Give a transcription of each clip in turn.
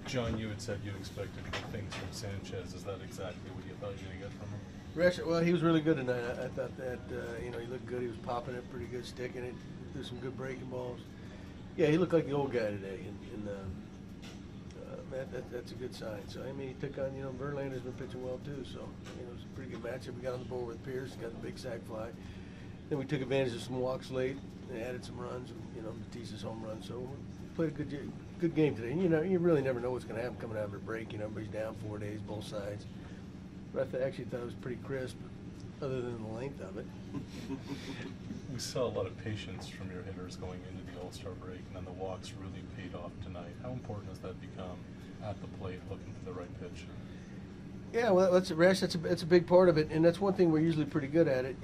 John, you had said you expected good things from Sanchez. Is that exactly what you thought you were going to get from him? Well, he was really good tonight. I thought that he looked good. He was popping it pretty good, sticking it, threw some good breaking balls. Yeah, he looked like the old guy today, and that's a good sign. So I mean, he took on Verlander's been pitching well too. So it was a pretty good matchup. We got on the board with Pierce, got the big sac fly. Then we took advantage of some walks late and added some runs, Batista's home run. So we played a good game today. And, you really never know what's going to happen coming out of a break. Everybody's down 4 days, both sides. But I actually thought it was pretty crisp, other than the length of it. We saw a lot of patience from your hitters going into the All-Star break, and then the walks really paid off tonight. How important has that become at the plate, looking for the right pitch? Yeah, well, that's a big part of it, and that's one thing we're usually pretty good at it.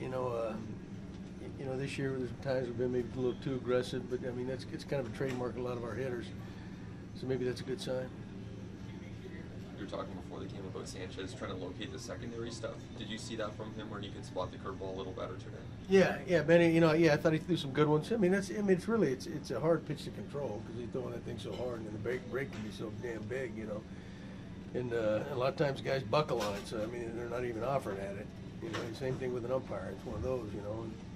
This year there's times we've been maybe a little too aggressive, but I mean it's kind of a trademark of a lot of our hitters. So maybe that's a good sign. You were talking before the game about Sanchez trying to locate the secondary stuff. Did you see that from him, where he could spot the curveball a little better today? Yeah, Benny. I thought he threw some good ones. It's a hard pitch to control because he's throwing that thing so hard, and the break can be so damn big, And a lot of times guys buckle on it, so they're not even offering at it. Same thing with an umpire. It's one of those,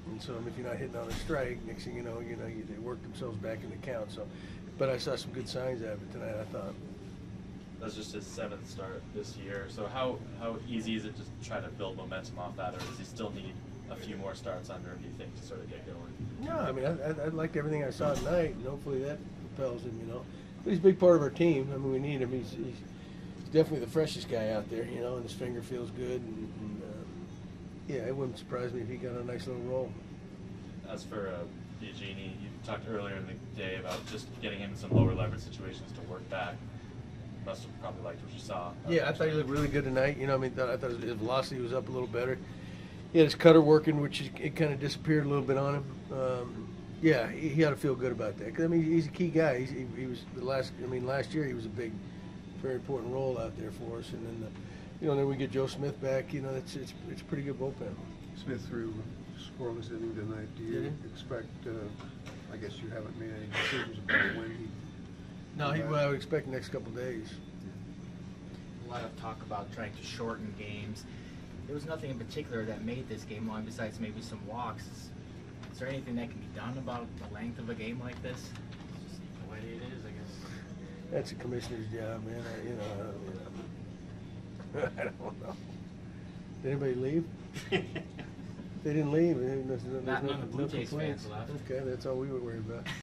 And so if you're not hitting on a strike, next thing you know, they work themselves back in the count. So, but I saw some good signs out of it tonight, I thought. That's just his 7th start this year. So how easy is it to try to build momentum off that, or does he still need a few more starts under him, do you think, to sort of get going? No, I liked everything I saw tonight, and hopefully that propels him, But he's a big part of our team. We need him. He's definitely the freshest guy out there, and his finger feels good. And yeah, it wouldn't surprise me if he got a nice little roll. As for Biagini, you talked earlier in the day about just getting him in some lower leverage situations to work back. Must have probably liked what you saw. Yeah, I thought he looked really good tonight. I thought his velocity was up a little better. He had his cutter working, which it kind of disappeared a little bit on him. Yeah, he ought to feel good about that. 'Cause, he's a key guy. He was last year he was a big, very important role out there for us. And then, then we get Joe Smith back. It's a pretty good bullpen. Smith threw scoreless inning tonight. Do you expect? I guess you haven't made any decisions about when he. No, I would expect next couple of days. A lot of talk about trying to shorten games. There was nothing in particular that made this game long besides maybe some walks. Is there anything that can be done about the length of a game like this? It's just the way it is, I guess. That's a commissioner's job, man. I don't know. Did anybody leave? They didn't leave. There's Not no none of the Blue Jays complaints. fans left. Okay, that's all we were worried about.